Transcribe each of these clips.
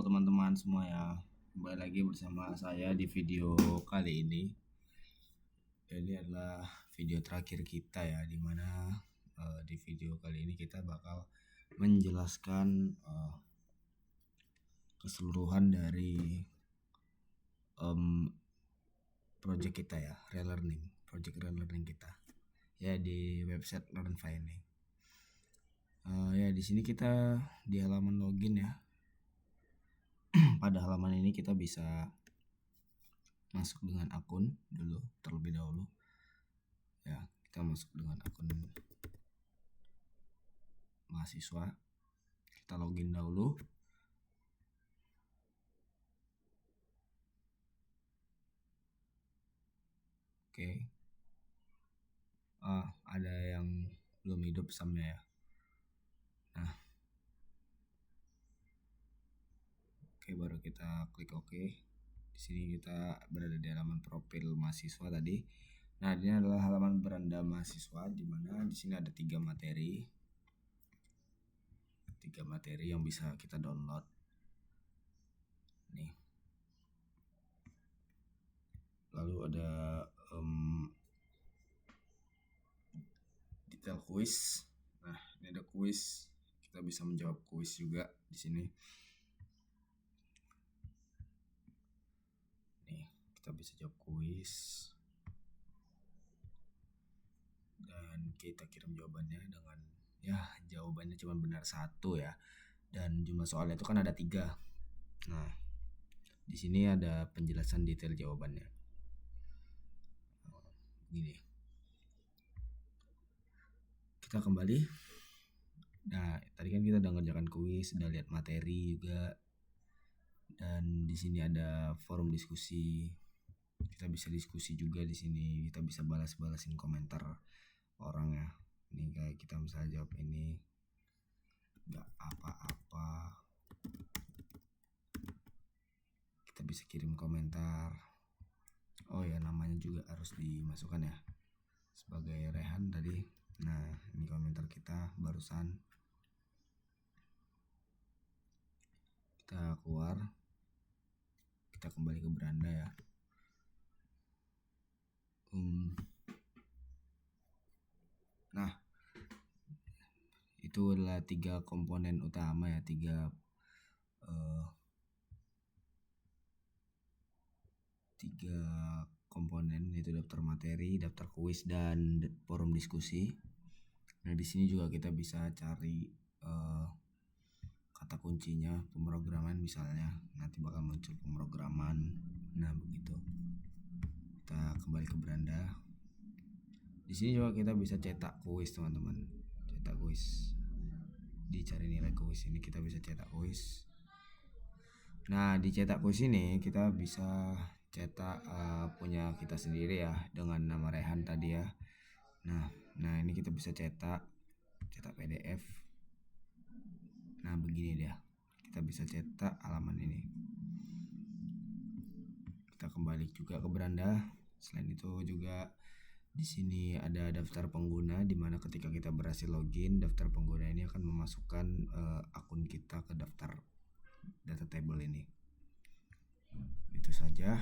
teman-teman semua ya. Kembali lagi bersama saya di video kali ini. Ini adalah video terakhir kita ya, dimana di video kali ini kita bakal menjelaskan keseluruhan dari project kita ya, project relearning kita ya di website Learnify ini. Ya di sini kita di halaman login ya. Pada halaman ini kita bisa masuk dengan akun dulu terlebih dahulu. Ya, kita masuk dengan akun mahasiswa. Kita login dahulu. Oke. Ada yang belum hidup samnya ya. Nah. Oke, baru kita klik oke. Di sini kita berada di halaman profil mahasiswa tadi. Nah, ini adalah halaman beranda mahasiswa di mana di sini ada 3 materi. 3 materi yang bisa kita download. Nih. Lalu ada detail kuis. Nah, ini ada kuis. Kita bisa menjawab kuis juga di sini. Nih, kita bisa jawab kuis. Dan kita kirim jawabannya dengan jawabannya cuma benar 1 ya. Dan jumlah soalnya itu kan ada 3. Nah, di sini ada penjelasan detail jawabannya. Gini. Kita kembali. Nah, tadi kan kita udah ngerjakan kuis, udah lihat materi juga. Dan di sini ada forum diskusi. Kita bisa diskusi juga di sini. Kita bisa balas-balasin komentar orang ya. Ini kayak kita misalnya jawab ini nggak apa-apa. Kita bisa kirim komentar. Oh ya, namanya juga harus dimasukkan ya. Sebagai Rehan tadi. Nah, ini komentar kita barusan. Kita keluar. Kita kembali ke beranda ya. Nah, itu adalah 3 komponen utama ya, 3 komponen, yaitu daftar materi, daftar kuis, dan forum diskusi. Nah, di sini juga kita bisa cari kata kuncinya pemrograman misalnya. Nanti bakal muncul pemrograman. Nah, begitu. Kita kembali ke beranda. Di sini juga kita bisa cetak kuis, teman-teman. Cetak kuis. Dicari nilai kuis ini kita bisa cetak kuis. Nah, di cetak kuis ini kita bisa cetak punya kita sendiri ya, dengan nama Rehan tadi ya. Nah ini kita bisa cetak PDF. Nah, begini dia. Kita bisa cetak halaman ini. Kita kembali juga ke beranda. Selain itu juga di sini ada daftar pengguna, di mana ketika kita berhasil login, daftar pengguna ini akan memasukkan akun kita ke daftar data table ini. Itu saja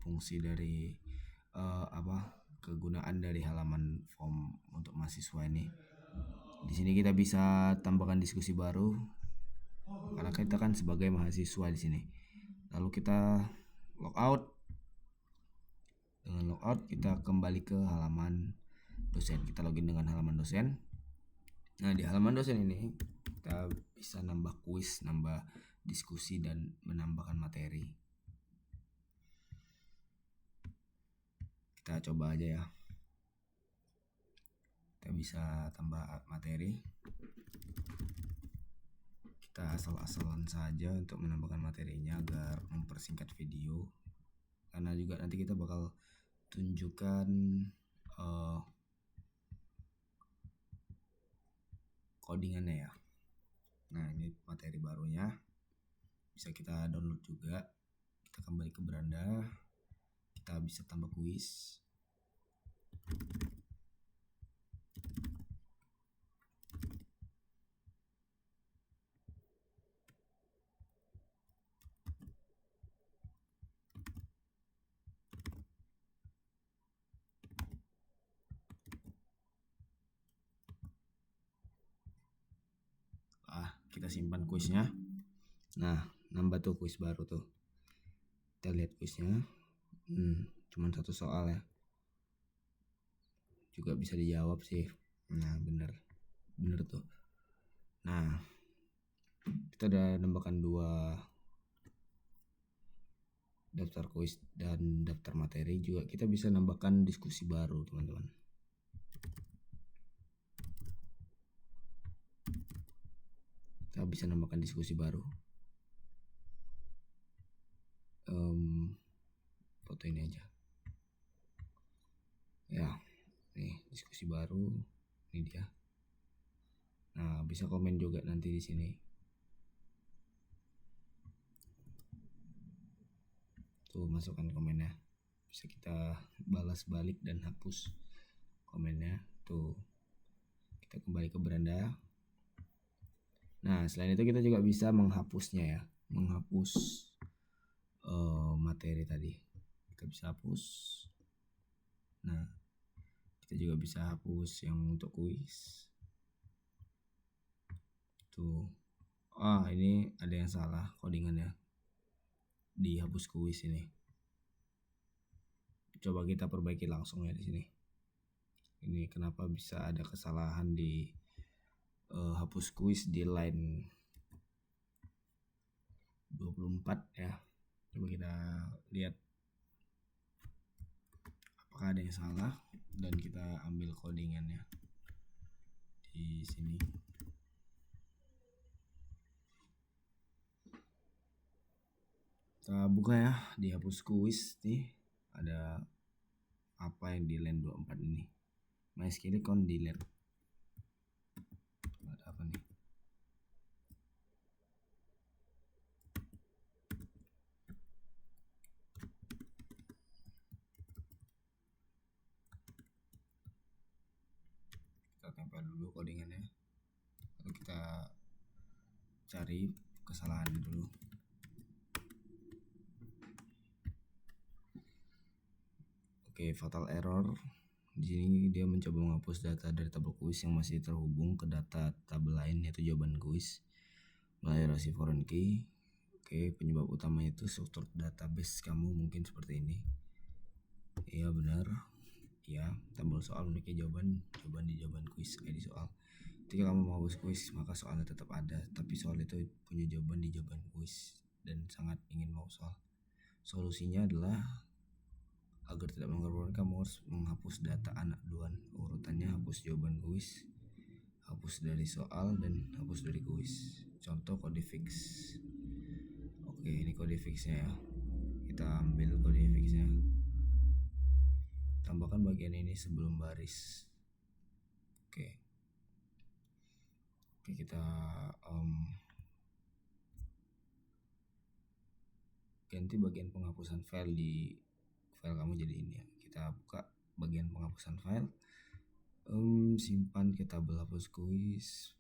fungsi dari kegunaan dari halaman form untuk mahasiswa ini. Di sini kita bisa tambahkan diskusi baru karena kita kan sebagai mahasiswa di sini. Lalu kita logout. Dengan logout kita kembali ke halaman dosen. Kita login dengan halaman dosen. Nah, di halaman dosen ini kita bisa nambah kuis, nambah diskusi, dan menambahkan materi. Kita coba aja ya. Kita bisa tambah materi. Kita asal-asalan saja untuk menambahkan materinya agar mempersingkat video. Karena juga nanti kita bakal tunjukkan codingannya ya. Nah, ini materi barunya. Bisa kita download juga. Kita kembali ke beranda. Kita bisa tambah kuis. kita simpan kuisnya. Nah, nambah tuh kuis baru tuh. Kita lihat kuisnya. Cuman 1 soal ya. Juga bisa dijawab sih. Nah, bener tuh. Nah, kita udah nambahkan 2 daftar kuis dan daftar materi. Juga kita bisa nambahkan diskusi baru, teman-teman. Kita bisa nambahkan diskusi baru. Foto ini aja. Ya, nih diskusi baru. Ini dia. Nah, bisa komen juga nanti di sini. Tuh, masukkan komennya. Bisa kita balas balik dan hapus komennya. Tuh, kita kembali ke beranda. Nah, selain itu kita juga bisa menghapusnya ya. Menghapus materi tadi. Kita bisa hapus. Nah, kita juga bisa hapus yang untuk kuis. Tuh. Ini ada yang salah codingannya. Dihapus kuis ini. Coba kita perbaiki langsung ya di sini. Ini kenapa bisa ada kesalahan di hapus kuis di line 24 ya. Coba kita lihat apakah ada yang salah dan kita ambil codingannya di sini. Kita buka ya, dihapus kuis nih. Ada apa yang di line 24 ini? MySQL on delete. Ada apa nih? Kita tempel dulu codingannya. Lalu kita cari kesalahan dulu. Oke, fatal error. Di sini dia mencoba menghapus data dari tabel kuis yang masih terhubung ke data tabel lain, yaitu jawaban kuis melalui rasi foreign key. Oke, penyebab utamanya itu struktur database kamu mungkin seperti ini. Iya benar. Ya, tabel soal memiliki jawaban di jawaban kuis ID soal. Ketika kamu menghapus kuis, maka soalnya tetap ada, tapi soal itu punya jawaban di jawaban kuis dan sangat ingin mau soal. Solusinya adalah agar tidak mengorbankan, kamu harus menghapus data anak duan. Urutannya hapus jawaban kuis, hapus dari soal, dan hapus dari kuis. Contoh kode fix. Oke, ini kode fixnya ya. Kita ambil kode fixnya. Tambahkan bagian ini sebelum baris. Oke, kita ganti bagian penghapusan file di file kamu jadi ini ya. Kita buka bagian penghapusan file. Simpan ke tabel hapus kuis.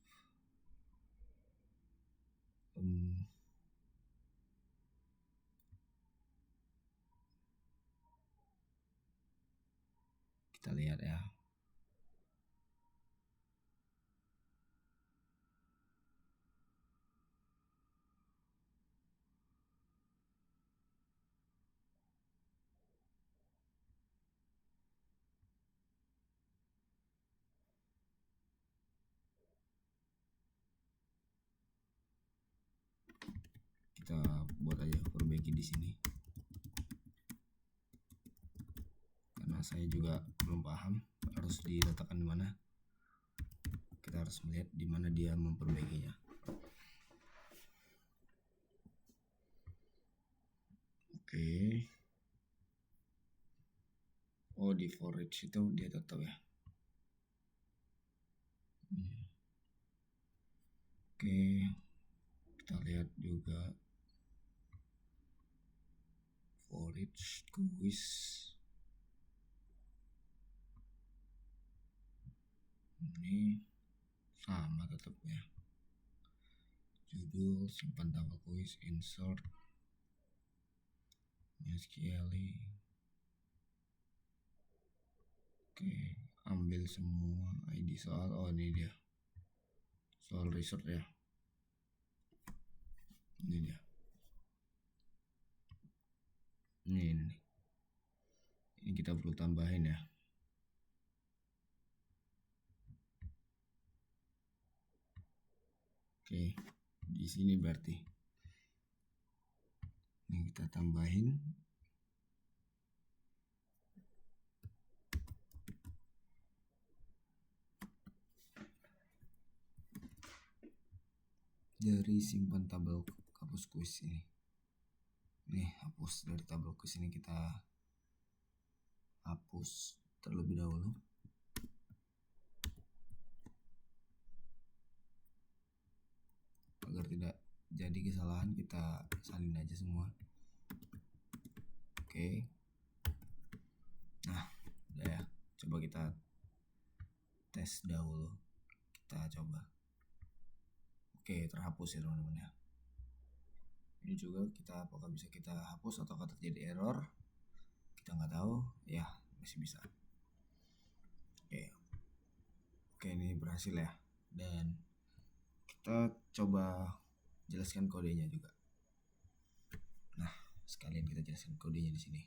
Kita lihat ya. Kita buat aja perbaiki di sini. Karena saya juga belum paham harus diletakkan di mana. Kita harus melihat di mana dia memperbaikinya. Oke. Oh, di forage itu dia tetap ya. Oke. Kita lihat juga forage kuis. Ini sama tetap ya. Judul, simpan tabel kuis, insert, MySQL. Oke, ambil semua ID soal. Oh, ini dia soal resort ya. Ini dia. Ini kita perlu tambahin ya. Oke, di sini berarti ini kita tambahin. Dari simpan tabel hapus kuis ini. Nih, hapus dari tabel kuis ini, kita hapus terlebih dahulu. Agar tidak jadi kesalahan, kita salin aja semua. Oke. Nah, udah ya. Coba kita tes dahulu. Kita coba. Oke, terhapus ya teman-teman ya. Ini juga kita apakah bisa kita hapus atau terjadi error, kita nggak tahu ya, masih bisa. Oke, ini berhasil ya. Dan kita coba jelaskan kodenya juga. Nah, sekalian kita jelaskan kodenya di sini.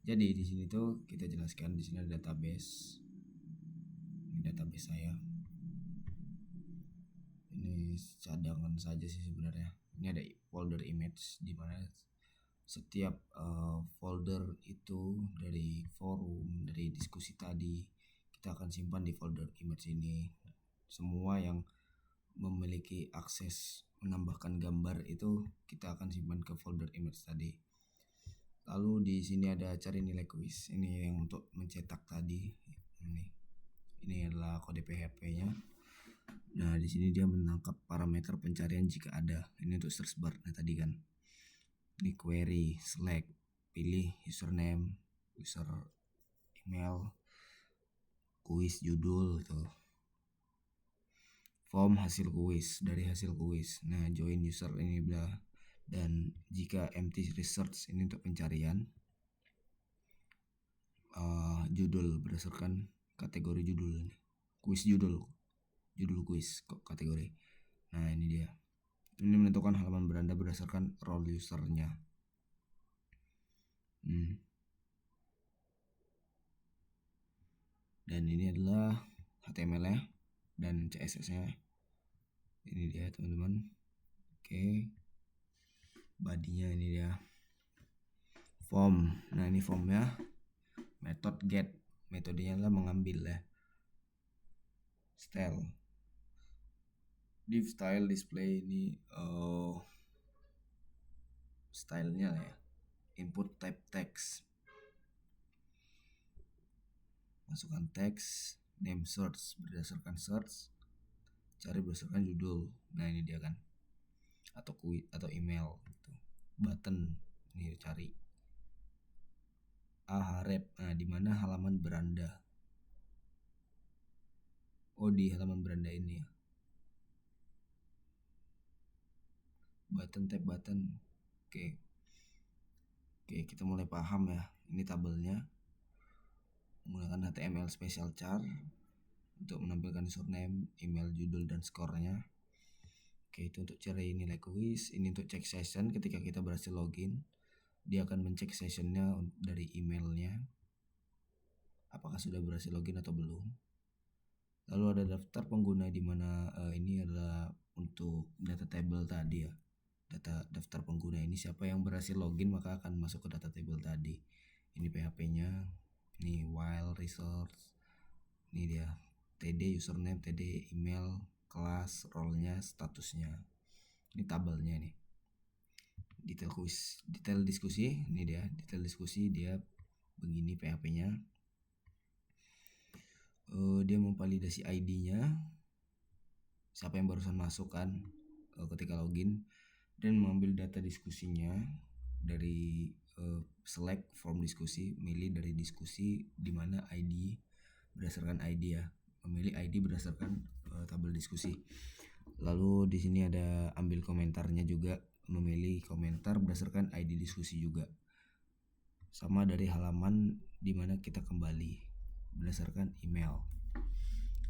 Jadi di sini tuh kita jelaskan, di sini ada database. Ini database saya. Ini cadangan saja sih sebenarnya. Ini ada folder image di mana setiap folder itu dari forum, dari diskusi tadi, kita akan simpan di folder image ini. Semua yang memiliki akses menambahkan gambar itu kita akan simpan ke folder image tadi. Lalu di sini ada cari nilai kuis. Ini yang untuk mencetak tadi. Ini adalah kode PHP-nya. Nah, di sini dia menangkap parameter pencarian jika ada. Ini untuk search bar. Nah, tadi kan. Ini query, select, pilih username, user email, kuis judul tuh. Form hasil kuis, dari hasil kuis. Nah, join user ini bla. Dan jika empty research ini untuk pencarian. Judul berdasarkan kategori judul ini. Kuis judul kuis kok kategori. Nah, ini dia. Ini menentukan halaman beranda berdasarkan role usernya. Dan ini adalah HTML-nya dan CSS-nya. Ini dia teman-teman. Oke. Body-nya ini dia. Form. Nah, ini formnya. Method get. Metodenya adalah mengambil ya. Style. Div style display ini stylenya lah ya. Input type text. Masukkan teks. Name search berdasarkan search. Cari berdasarkan judul. Nah, ini dia kan. Atau email gitu. Button ini cari. Ahref. Nah, di mana halaman beranda? Oh, di halaman beranda ini ya. Button, tab button. Oke, kita mulai paham ya. Ini tabelnya menggunakan HTML special char untuk menampilkan username, email, judul, dan skornya. Oke, itu untuk cari nilai kuis. Ini untuk cek session. Ketika kita berhasil login, dia akan mencek sessionnya dari emailnya, apakah sudah berhasil login atau belum. Lalu ada daftar pengguna, di mana ini adalah untuk data table tadi ya. Daftar pengguna ini siapa yang berhasil login maka akan masuk ke data table tadi. Ini PHP-nya. Ini while resource. Ini dia TD username, TD email, kelas, role-nya, statusnya. Ini tabelnya nih. Detail kuis, detail diskusi. Ini dia detail diskusi, dia begini PHP-nya. Dia memvalidasi ID-nya. Siapa yang barusan masuk kan ketika login, dan mengambil data diskusinya dari select from diskusi, milih dari diskusi di mana ID berdasarkan ID ya, memilih ID berdasarkan tabel diskusi. Lalu di sini ada ambil komentarnya juga, memilih komentar berdasarkan ID diskusi juga. Sama dari halaman di mana kita kembali berdasarkan email.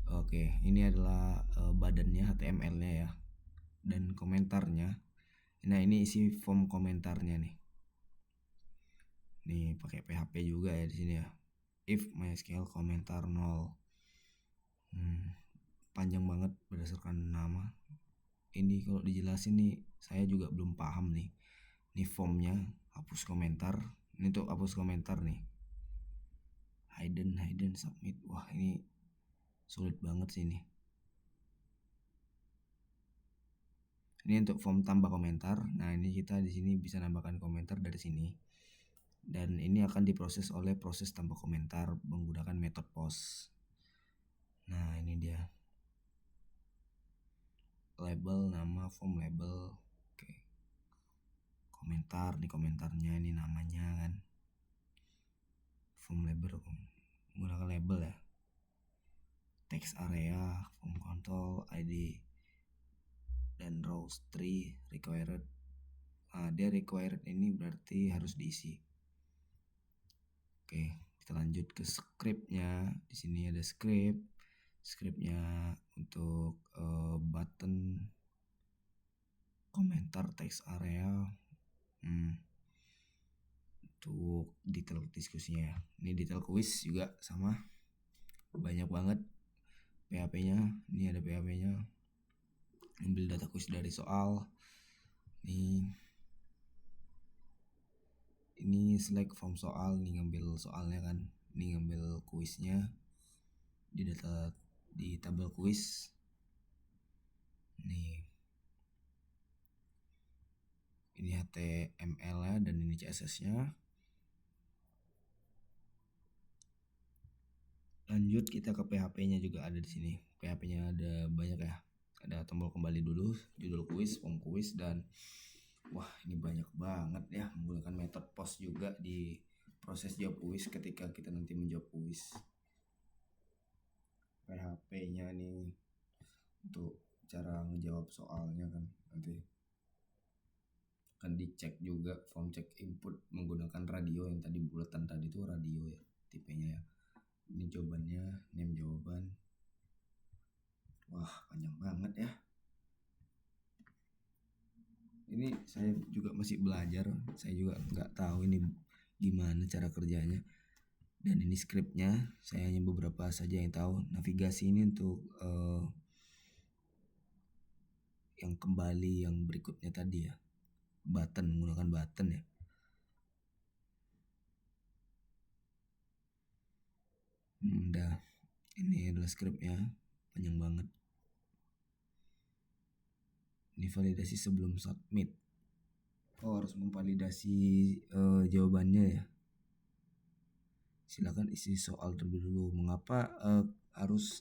Oke, ini adalah badannya HTML-nya ya. Dan komentarnya Nah ini isi form komentarnya nih. Nih pakai PHP juga ya di sini ya. If MySQL komentar 0. Panjang banget berdasarkan nama. Ini kalau dijelasin nih saya juga belum paham nih. Ini formnya hapus komentar. Ini untuk hapus komentar nih. Hidden submit. Wah ini sulit banget sih ini. Ini untuk form tambah komentar. Nah ini kita di sini bisa nambahkan komentar dari sini. Dan ini akan diproses oleh proses tambah komentar menggunakan metode post. Nah ini dia. Label, nama, form label. Oke. Komentar, nih komentarnya, ini namanya kan. Form label, menggunakan label ya. Text area, form control, ID, dan rows tree required. Dia required ini berarti harus diisi. Oke, kita lanjut ke scriptnya. Di sini ada scriptnya untuk button, komentar, text area, untuk detail diskusinya. Ini detail quiz juga sama, banyak banget PHP-nya. Ini ada PHP-nya. Ambil data quiz dari soal. Ini select form soal, nih ngambil soalnya kan. Ini ngambil kuisnya di data di tabel kuis. Nih. Ini HTML-nya dan ini CSS-nya. Lanjut kita ke PHP-nya juga ada di sini. PHP-nya ada banyak ya. Ada tombol kembali dulu, judul kuis, form kuis, dan wah ini banyak banget ya. Menggunakan metode post juga di proses jawab kuis ketika kita nanti menjawab kuis. PHP-nya nih untuk cara ngejawab soalnya kan, nanti akan dicek juga form check input menggunakan radio. Yang tadi bulatan tadi itu radio ya tipenya ya. Ini jawabannya, name jawaban. Wah panjang banget ya. Ini saya juga masih belajar, saya juga nggak tahu ini gimana cara kerjanya. Dan ini skripnya, saya hanya beberapa saja yang tahu. Navigasi ini untuk yang kembali yang berikutnya tadi ya, button, menggunakan button ya. Udah, ini adalah skripnya, panjang banget. Ini validasi sebelum submit. Oh harus memvalidasi jawabannya ya. Silakan isi soal terlebih dulu. Mengapa harus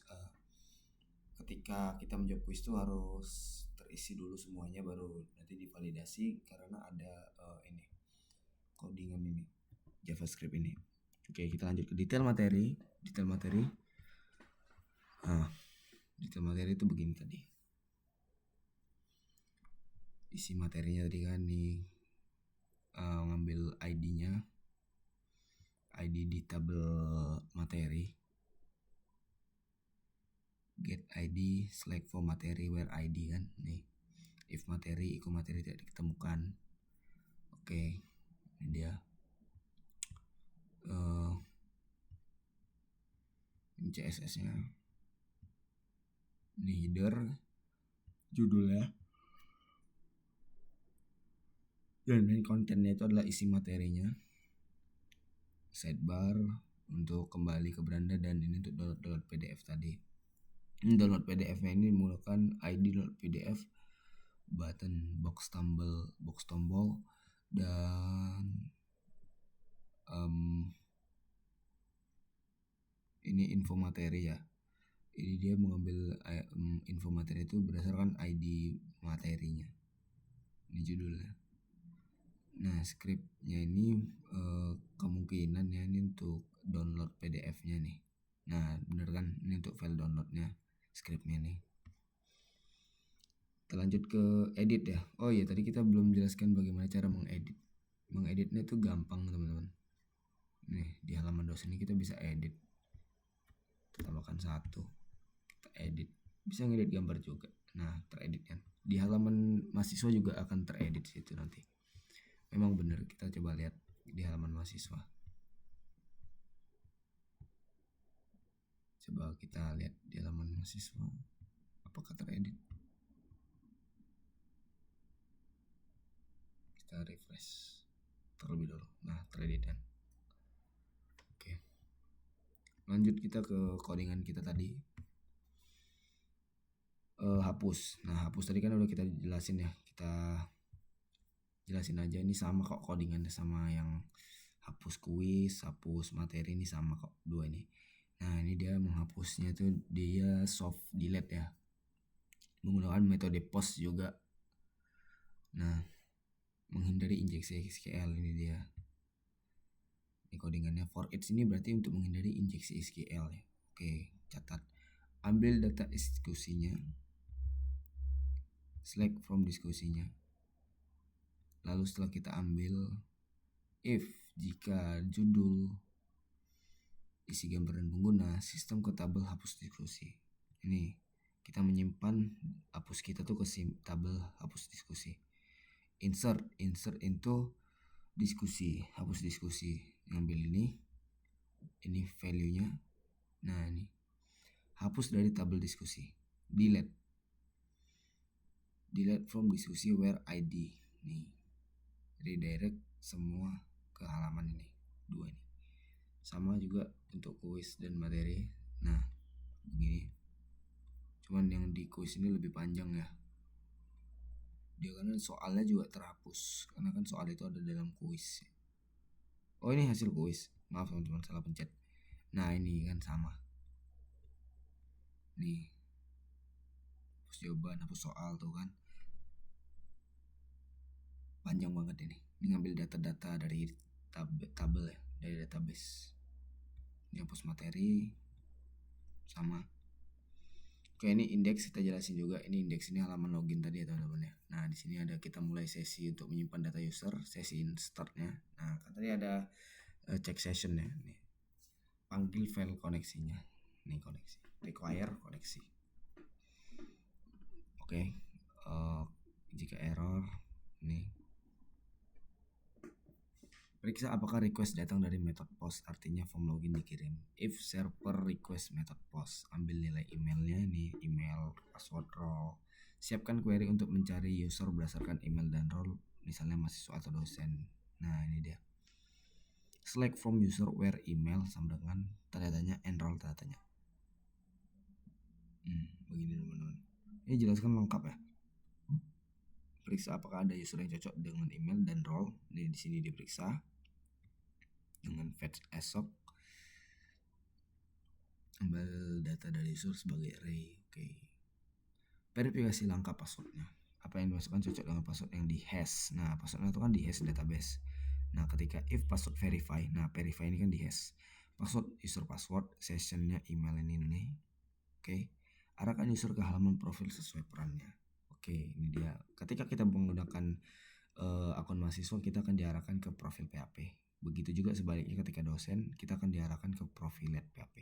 ketika kita menjawab kuis itu harus terisi dulu semuanya baru nanti divalidasi, karena ada ini codingan ini JavaScript ini. Oke, kita lanjut ke detail materi. Detail materi itu begini tadi. Isi materinya tadi kan nih, ngambil ID-nya, ID di tabel materi, get ID, select for materi where ID kan nih. If materi, equal materi tidak ditemukan. Oke, ini dia. Ini CSS-nya. Ini header, judulnya, dan main kontennya itu adalah isi materinya. Sidebar untuk kembali ke beranda, dan ini untuk download PDF tadi. Ini download PDF-nya ini menggunakan ID download PDF, button, box tombol, dan ini info materi ya. Ini dia mengambil info materi itu berdasarkan ID materinya. Ini judulnya. Nah scriptnya ini kemungkinan ya ini untuk download PDF-nya nih. Nah bener kan, ini untuk file downloadnya scriptnya nih. Kita lanjut ke edit ya. Oh iya, tadi kita belum jelaskan bagaimana cara mengedit. Mengeditnya itu gampang teman-teman. Nih di halaman dosen ini kita bisa edit. Kita tambahkan 1, kita edit, bisa ngedit gambar juga. Nah, teredit kan. Di halaman mahasiswa juga akan teredit situ nanti. Memang benar, kita coba lihat di halaman mahasiswa. Coba kita lihat di halaman mahasiswa apakah teredit. Kita refresh terlebih dulu. Nah, teredit kan. Oke. Lanjut kita ke codingan kita tadi. Hapus. Nah, hapus tadi kan udah kita jelasin ya. Kita jelasin aja, ini sama kok codingannya sama yang hapus kuis, hapus materi, ini sama kok dua ini. Nah, ini dia menghapusnya tuh dia soft delete ya, menggunakan metode post juga. Nah, menghindari injeksi SQL, ini dia. Ini codingannya. For each ini berarti untuk menghindari injeksi SQL ya. Oke, catat. Ambil data diskusinya, select from diskusinya. Lalu setelah kita ambil, if jika judul isi gambaran pengguna, sistem ke tabel hapus diskusi. Ini kita menyimpan hapus kita tuh ke tabel hapus diskusi. Insert into diskusi, hapus diskusi. Ngambil ini value-nya. Nah, ini hapus dari tabel diskusi. Delete from diskusi where ID. Nih, redirect semua ke halaman ini, dua ini. Sama juga untuk kuis dan materi. Nah, begini. Cuman yang di kuis ini lebih panjang ya. Dia kan soalnya juga terhapus karena kan soal itu ada dalam kuis. Oh, ini hasil kuis. Maaf teman-teman, salah pencet. Nah, ini kan sama. Nih, hapus jawaban, hapus soal tuh kan. Panjang banget ini. Ini ngambil data-data dari tabel ya, dari database. Ini hapus materi sama. Oke, ini indeks kita jelasin juga. Ini indeks ini halaman login tadi ya teman-teman ya. Nah, di sini ada kita mulai sesi untuk menyimpan data user, sesi startnya. Nah, tadi ada check session ya. Nih, panggil file koneksinya. Ini koneksi. Require koneksi. Oke. Jika error, nih. Periksa apakah request datang dari method post, artinya form login dikirim. If server request method post, ambil nilai emailnya, ini email, password, role. Siapkan query untuk mencari user berdasarkan email dan role, misalnya mahasiswa atau dosen. Nah, ini dia. Select from user where email sama dengan tanda tanya enroll tanda tanya. Begini teman-teman. Ini jelaskan lengkap ya. Periksa apakah ada user yang cocok dengan email dan role. Ini di sini diperiksa dengan fetch assoc. Ambil data dari user sebagai array. Oke. Verifikasi langkah passwordnya. Apa yang dimasukkan cocok dengan password yang di hash. Nah, passwordnya itu kan di hash database. Nah, ketika if password verify. Nah, verify ini kan di hash. Password user password, sessionnya email ini nih. Oke. Arahkan user ke halaman profil sesuai perannya. Oke, ini dia. Ketika kita menggunakan akun mahasiswa, kita akan diarahkan ke profil PHP. Begitu juga sebaliknya ketika dosen, kita akan diarahkan ke profil PHP.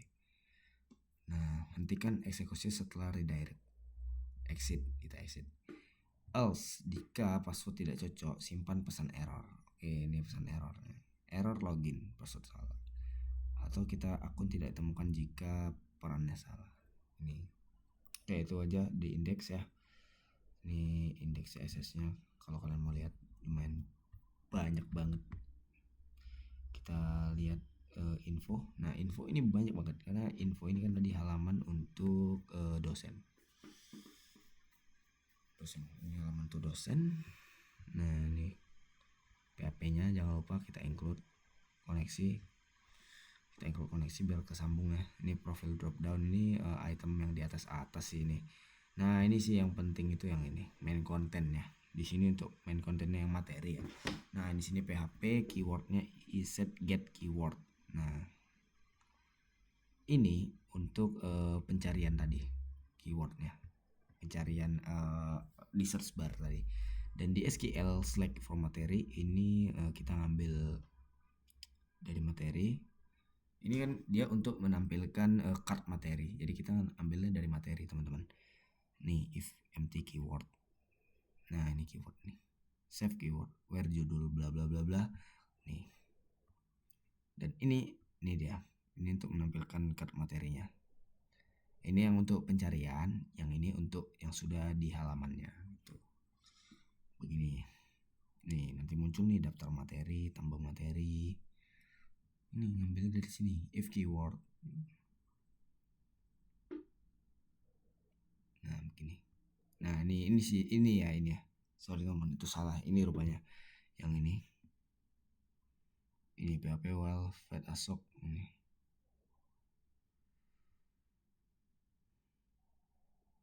Nah, hentikan eksekusi setelah redirect. Exit, kita exit. Else, jika password tidak cocok, simpan pesan error. Oke, ini pesan error. Error login, password salah. Atau kita akun tidak ditemukan jika perannya salah. Ini. Oke, itu aja di indeks ya. Ini indeks CSS-nya. Kalau kalian mau lihat, lumayan banyak banget. Kita lihat info. Nah, info ini banyak banget karena info ini kan tadi halaman untuk dosen. Ini halaman untuk dosen. Nah, ini PHP-nya jangan lupa kita include koneksi. Kita include koneksi biar kesambung ya. Ini profil drop down ini item yang di atas ini. Nah, ini sih yang penting itu yang ini, main content ya. Di sini untuk main content yang materi ya. Nah, di sini PHP keywordnya iset get keyword. Nah, ini untuk pencarian tadi keywordnya, pencarian di search bar tadi. Dan di SQL select from materi ini kita ngambil dari materi. Ini kan dia untuk menampilkan card materi. Jadi kita ambilnya dari materi teman-teman. nih if empty keyword. Nah ini keyword nih, save keyword where judul bla bla bla bla nih. Dan ini dia, ini untuk menampilkan cut materinya. Ini yang untuk pencarian, yang ini untuk yang sudah di halamannya gitu. Begini nih, nanti muncul nih daftar materi, tambah materi. Ini ngambil dari sini if keyword. Nah begini. Nah ini sih, ini ya sorry teman, itu salah, ini rupanya yang ini PHP well fed asok ini.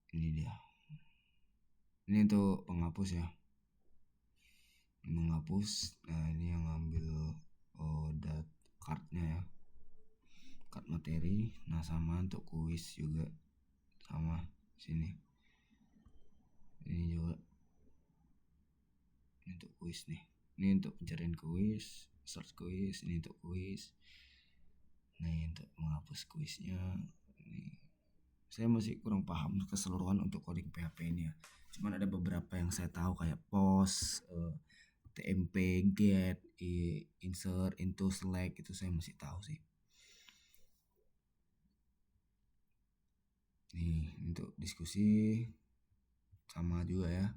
Ini dia, ini untuk penghapus ya, menghapus. Nah ini yang ngambil cardnya ya, card materi. Nah sama untuk kuis juga sama sini, ini juga ini untuk kuis nih, ini untuk pencarian kuis, search kuis, ini untuk kuis. Nah untuk menghapus kuisnya ini. Saya masih kurang paham keseluruhan untuk coding PHP ini ya. Cuman ada beberapa yang saya tahu kayak post, TMP, get, insert, into, select, itu saya masih tahu sih. Nih untuk diskusi sama juga ya.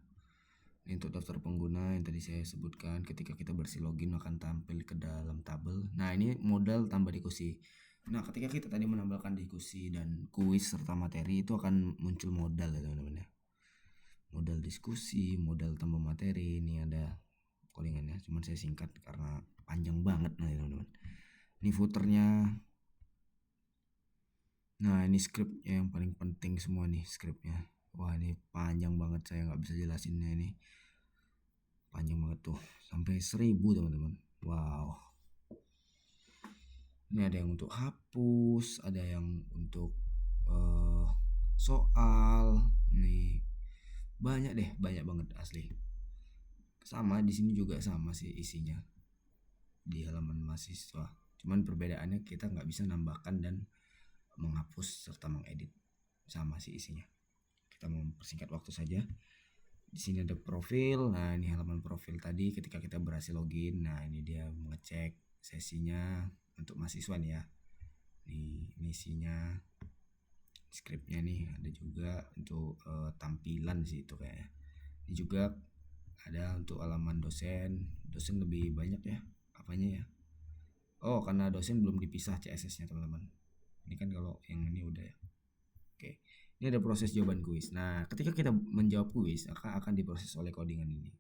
Ini untuk daftar pengguna yang tadi saya sebutkan, ketika kita bersih login akan tampil ke dalam tabel. Nah ini modal tambah diskusi. Nah ketika kita tadi menambahkan diskusi dan kuis serta materi, itu akan muncul modal ya teman-teman ya. Modal diskusi, modal tambah materi, ini ada codingannya. Cuman saya singkat karena panjang banget nih teman-teman. Ini footernya. Nah ini scriptnya yang paling penting semua nih, scriptnya. Wah ini panjang banget, saya nggak bisa jelasinnya ini. Panjang banget tuh, sampai 1000 teman-teman. Wow. Ini ada yang untuk hapus, ada yang untuk soal. Nih banyak deh, banyak banget asli. Sama di sini juga sama sih isinya di halaman mahasiswa. Cuman perbedaannya kita nggak bisa nambahkan dan menghapus serta mengedit. Sama sih isinya. Kita mau mempersingkat waktu saja. Di sini ada profil. Nah ini halaman profil tadi ketika kita berhasil login. Nah ini dia mengecek sesinya untuk mahasiswa nih ya. Ini isinya, scriptnya nih ada juga untuk tampilan sih itu kayaknya. Ini juga ada untuk halaman dosen. Dosen lebih banyak ya apanya ya. Oh karena dosen belum dipisah CSS-nya teman-teman. Ini kan kalau yang ini udah ya. Oke, ini ada proses jawaban kuis. Nah, ketika kita menjawab kuis akan diproses oleh codingan ini.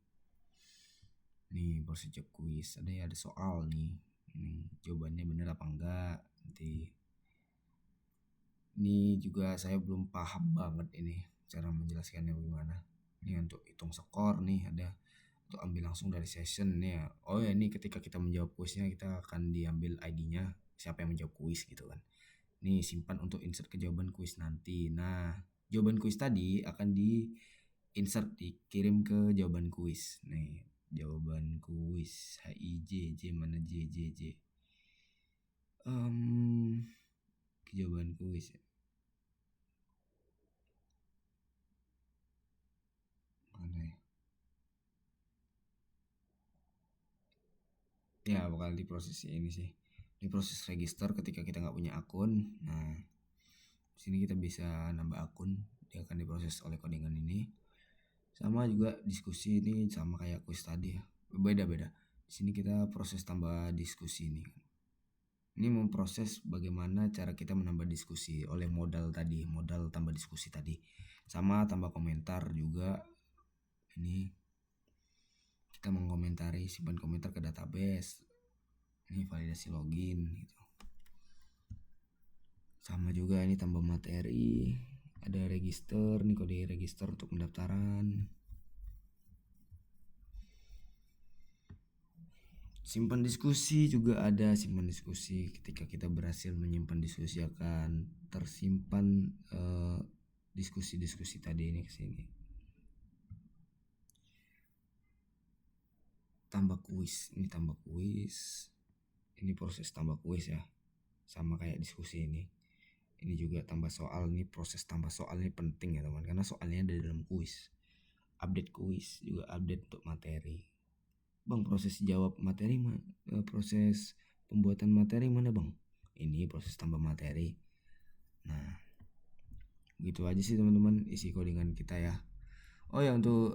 Nih proses jawab kuis. Ada soal nih. Ini jawabannya benar apa enggak? Nanti. Ini juga saya belum paham banget ini cara menjelaskannya bagaimana. Ini untuk hitung skor nih, ada untuk ambil langsung dari session nih ya. Oh ya, ini ketika kita menjawab kuisnya kita akan diambil ID-nya siapa yang menjawab kuis gitu kan. Nih simpan untuk insert ke jawaban kuis nanti. Nah, jawaban kuis tadi akan di insert, dikirim ke jawaban kuis. Nih, jawaban kuis HIJ, mana JJJ. Ke jawaban kuis. Mana ya? Ya, bakal diproses ini sih. Diproses register ketika kita nggak punya akun. Nah, sini kita bisa nambah akun, dia akan diproses oleh codingan ini. Sama juga diskusi ini sama kayak kuis tadi ya, beda-beda. Di sini kita proses tambah diskusi ini. Ini memproses bagaimana cara kita menambah diskusi oleh modal tadi, modal tambah diskusi tadi. Sama tambah komentar juga. Ini kita mengomentari, simpan komentar ke database. Ini validasi login gitu. Sama juga ini tambah materi, ada register nih, kode register untuk pendaftaran. Simpan diskusi juga ada, simpan diskusi ketika kita berhasil menyimpan diskusi akan tersimpan diskusi-diskusi tadi ini ke sini. Tambah kuis, ini tambah kuis. Ini proses tambah kuis ya. Sama kayak diskusi ini. Ini juga tambah soal, ini proses tambah soal ini penting ya teman, karena soalnya ada di dalam kuis. Update kuis juga update untuk materi. Bang, proses jawab materi proses pembuatan materi mana bang? Ini proses tambah materi. Nah, gitu aja sih teman-teman isi codingan kita ya. Oh ya, untuk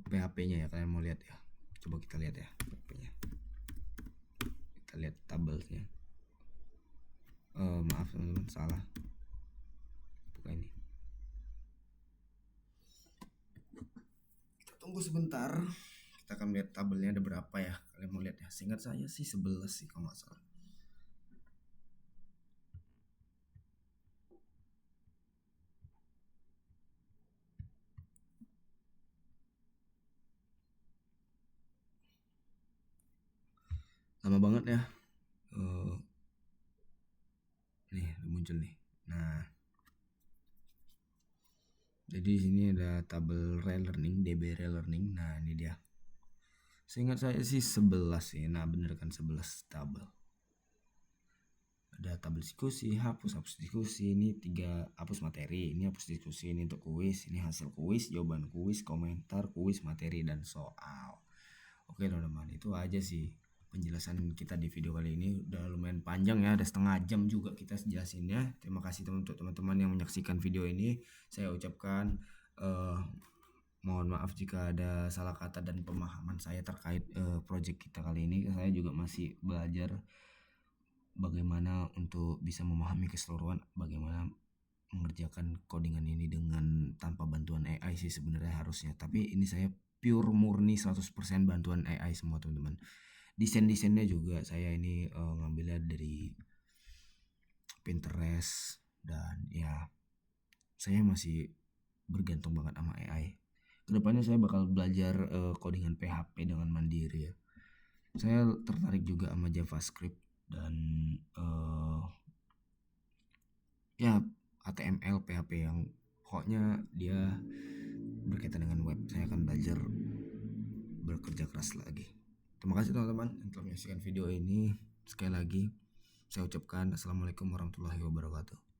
PHP-nya ya, kalian mau lihat ya? Coba kita lihat ya PHP-nya. Kita lihat tabelnya. Maaf teman-teman, salah. Bukan ini. Kita tunggu sebentar. Kita akan lihat tabelnya ada berapa ya. Kalian mau lihat ya? Seingat saya sih 11 sih kalau nggak salah. Lama banget ya. Nih muncul nih. Nah, jadi di sini ada tabel relearning, DB relearning. Nah, ini dia. Seingat saya sih 11 sih. Nah, bener kan 11 tabel. Ada tabel diskusi, hapus diskusi, ini 3 hapus materi, ini hapus diskusi, ini untuk kuis, ini hasil kuis, jawaban kuis, komentar kuis, materi dan soal. Oke teman-teman, itu aja sih penjelasan kita di video kali ini. Udah lumayan panjang ya, ada setengah jam juga kita jelasinnya. Terima kasih untuk teman-teman yang menyaksikan video ini. Saya ucapkan mohon maaf jika ada salah kata dan pemahaman saya terkait project kita kali ini. Saya juga masih belajar bagaimana untuk bisa memahami keseluruhan bagaimana mengerjakan codingan ini dengan tanpa bantuan AI sih sebenarnya harusnya. Tapi ini saya pure murni 100% bantuan AI semua teman-teman. Desain-desainnya juga saya ini ngambilnya dari Pinterest, dan ya saya masih bergantung banget sama AI. Kedepannya saya bakal belajar codingan PHP dengan mandiri ya. Saya tertarik juga sama JavaScript dan ya HTML, PHP yang pokoknya dia berkaitan dengan web. Saya akan belajar bekerja keras lagi. Terima kasih teman-teman yang telah menyaksikan video ini. Sekali lagi saya ucapkan assalamualaikum warahmatullahi wabarakatuh.